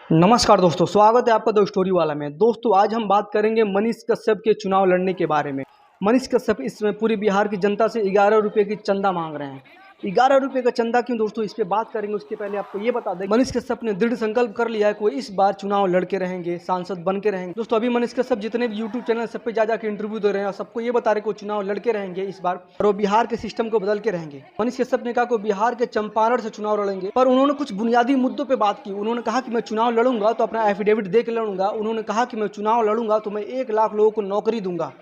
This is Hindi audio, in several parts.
नमस्कार दोस्तों, स्वागत है आपका द स्टोरी वाला में। दोस्तों आज हम बात करेंगे मनीष कश्यप के चुनाव लड़ने के बारे में। मनीष कश्यप इस समय पूरी बिहार की जनता से 11 रुपये की चंदा मांग रहे हैं। 11 रुपये का चंदा क्यों दोस्तों, इस पे बात करेंगे। उसके पहले आपको ये बता दें, मनीष कश्यप ने दृढ़ संकल्प कर लिया है कि वो इस बार चुनाव लड़के रहेंगे, सांसद बन के रहेंगे। दोस्तों अभी मनीष कश्यप जितने भी यूट्यूब चैनल सब पे जा जाकर इंटरव्यू दे रहे हैं और सबको ये बता रहे कि वो चुनाव लड़के रहेंगे इस बार, और वो बिहार के सिस्टम को बदल के रहेंगे। मनीष कश्यप ने कहा कि बिहार के चंपारण से चुनाव लड़ेंगे, पर उन्होंने कुछ बुनियादी मुद्दों पर बात की। उन्होंने कहा कि मैं चुनाव लड़ूंगा तो अपना एफिडेविट दे के लड़ूंगा। उन्होंने कहा कि मैं चुनाव लड़ूंगा तो मैं 1 लाख लोगों को नौकरी दूंगा।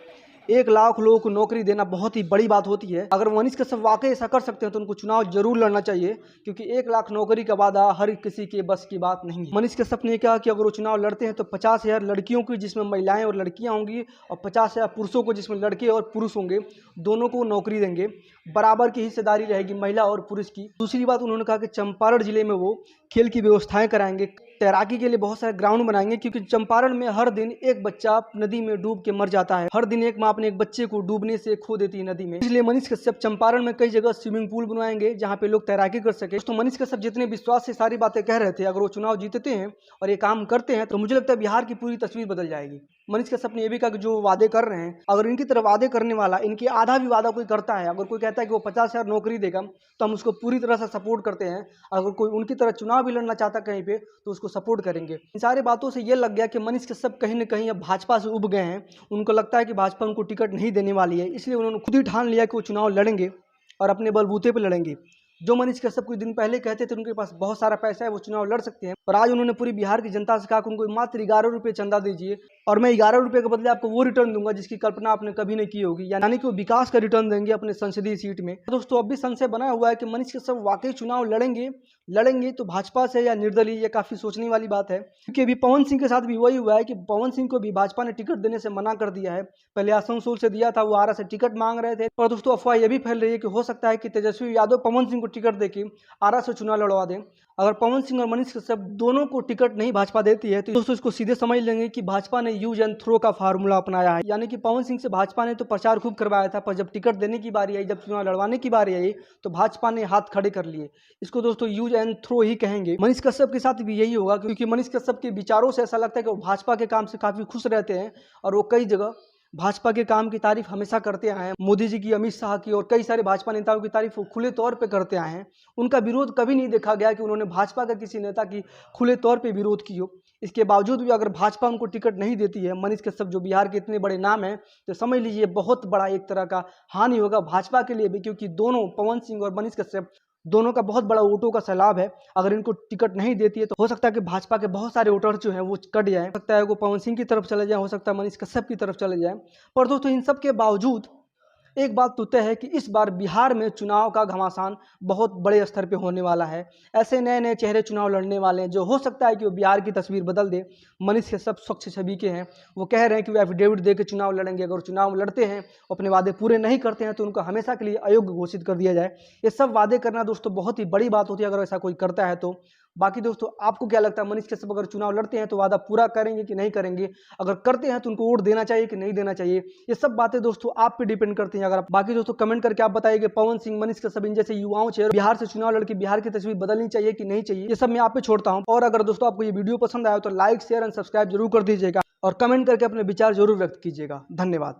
1 लाख लोगों को नौकरी देना बहुत ही बड़ी बात होती है। अगर मनीष कश्यप वाकई ऐसा कर सकते हैं तो उनको चुनाव जरूर लड़ना चाहिए, क्योंकि 1 लाख नौकरी का वादा हर किसी के बस की बात नहीं है। मनीष कश्यप ने कहा कि अगर वो चुनाव लड़ते हैं तो 50,000 लड़कियों की, जिसमें महिलाएं और लड़कियां होंगी, और 50,000 पुरुषों को, जिसमें लड़के और पुरुष होंगे, दोनों को नौकरी देंगे। बराबर की हिस्सेदारी रहेगी महिला और पुरुष की। दूसरी बात, उन्होंने कहा कि चंपारण जिले में वो खेल की व्यवस्थाएं कराएंगे, तैराकी के लिए बहुत सारे ग्राउंड बनाएंगे, क्योंकि चंपारण में हर दिन एक बच्चा नदी में डूब के मर जाता है। हर दिन एक माँ अपने एक बच्चे को डूबने से खो देती है नदी में। इसलिए मनीष कश्यप चंपारण में कई जगह स्विमिंग पूल बनवाएंगे जहाँ पे लोग तैराकी कर सके। तो मनीष कश्यप जितने विश्वास से सारी बातें कह रहे थे, अगर वो चुनाव जीतते हैं और ये काम करते हैं तो मुझे लगता है बिहार की पूरी तस्वीर बदल जाएगी। मनीष कश्यप ने यह भी कहा कि जो वादे कर रहे हैं, अगर इनकी तरफ वादे करने वाला इनकी आधा भी वादा कोई करता है, अगर कोई कहता है कि वो 50,000 नौकरी देगा, तो हम उसको पूरी तरह से सपोर्ट करते हैं। अगर कोई उनकी तरह चुनाव भी लड़ना चाहता कहीं पे तो उसको सपोर्ट करेंगे। इन सारी बातों से ये लग गया कि मनीष कश्यप कहीं न कहीं अब भाजपा से उब गए हैं। उनको लगता है कि भाजपा उनको टिकट नहीं देने वाली है, इसलिए उन्होंने खुद ही ठान लिया कि वो चुनाव लड़ेंगे और अपने बलबूते पर लड़ेंगे। जो मनीष कश्यप कुछ दिन पहले कहते थे उनके पास बहुत सारा पैसा है, वो चुनाव लड़ सकते हैं, पर आज उन्होंने पूरी बिहार की जनता से कहा कि उनको मात्र 11 रुपये चंदा दीजिए और मैं 11 रुपये के बदले आपको वो रिटर्न दूंगा जिसकी कल्पना आपने कभी नहीं की होगी, यानी कि वो विकास का रिटर्न देंगे अपने संसदीय सीट में। दोस्तों अब भी संशय बना हुआ है कि मनीष कश्यप वाकई चुनाव लड़ेंगे तो भाजपा से या निर्दलीय, ये काफी सोचने वाली बात है, क्योंकि अभी पवन सिंह के साथ भी वही हुआ है कि पवन सिंह को भी भाजपा ने टिकट देने से मना कर दिया है। पहले आसनसोल से दिया था, वो आरा से टिकट मांग रहे थे। और दोस्तों अफवाह यह भी फैल रही है कि हो सकता है कि तेजस्वी यादव पवन सिंह को टिकट देके आरा से चुनाव लड़वा दें। अगर पवन सिंह और मनीष कश्यप दोनों को टिकट नहीं भाजपा देती है तो दोस्तों इसको सीधे समझ लेंगे कि भाजपा ने यूज एंड थ्रो का फार्मूला अपनाया है। यानी कि पवन सिंह से भाजपा ने तो प्रचार खूब करवाया था, पर जब टिकट देने की बारी आई, जब चुनाव लड़वाने की बारी आई, तो भाजपा ने हाथ खड़े कर लिए। इसको दोस्तों यूज एंड थ्रो ही कहेंगे। मनीष कश्यप के साथ भी यही होगा, क्योंकि मनीष कश्यप के विचारों से ऐसा लगता है कि वो भाजपा के काम से काफी खुश रहते हैं और वो कई जगह भाजपा के काम की तारीफ हमेशा करते आए हैं। मोदी जी की, अमित शाह की और कई सारे भाजपा नेताओं की तारीफ वो खुले तौर पे करते आए हैं। उनका विरोध कभी नहीं देखा गया कि उन्होंने भाजपा का किसी नेता की खुले तौर पे विरोध की हो। इसके बावजूद भी अगर भाजपा उनको टिकट नहीं देती है, मनीष कश्यप जो बिहार के इतने बड़े नाम हैं, तो समझ लीजिए बहुत बड़ा एक तरह का हानि होगा भाजपा के लिए भी, क्योंकि दोनों पवन सिंह और मनीष कश्यप दोनों का बहुत बड़ा वोटों का सैलाब है। अगर इनको टिकट नहीं देती है तो हो सकता है कि भाजपा के बहुत सारे वोटर जो हैं वो कट जाए। हो सकता है वो पवन सिंह की तरफ चले जाए, हो सकता है मनीष कश्यप की तरफ चले जाए। पर दोस्तों इन सब के बावजूद एक बात तो तय है कि इस बार बिहार में चुनाव का घमासान बहुत बड़े स्तर पे होने वाला है। ऐसे नए नए चेहरे चुनाव लड़ने वाले हैं जो हो सकता है कि वो बिहार की तस्वीर बदल दे। मनीष कश्यप स्वच्छ छवि के हैं, वो कह रहे हैं कि वो एफिडेविट दे के चुनाव लड़ेंगे। अगर चुनाव लड़ते हैं, अपने वादे पूरे नहीं करते हैं, तो उनको हमेशा के लिए अयोग्य घोषित कर दिया जाए। ये सब वादे करना दोस्तों बहुत ही बड़ी बात होती है अगर ऐसा कोई करता है तो। बाकी दोस्तों आपको क्या लगता है, मनीष कश्यप अगर चुनाव लड़ते हैं तो वादा पूरा करेंगे कि नहीं करेंगे? अगर करते हैं तो उनको वोट देना चाहिए कि नहीं देना चाहिए? ये सब बातें दोस्तों आप पे डिपेंड करती हैं। अगर आप बाकी दोस्तों कमेंट करके आप बताइए पवन सिंह, मनीष कश्यप, इन जैसे युवाओं से बिहार से चुनाव लड़के बिहार की तस्वीर बदलनी चाहिए कि नहीं चाहिए, ये सब मैं आप पे छोड़ता हूँ। और अगर दोस्तों आपको ये वीडियो पसंद आया तो लाइक, शेयर एंड सब्सक्राइब जरूर कर दीजिएगा और कमेंट करके अपने विचार जरूर व्यक्त कीजिएगा। धन्यवाद।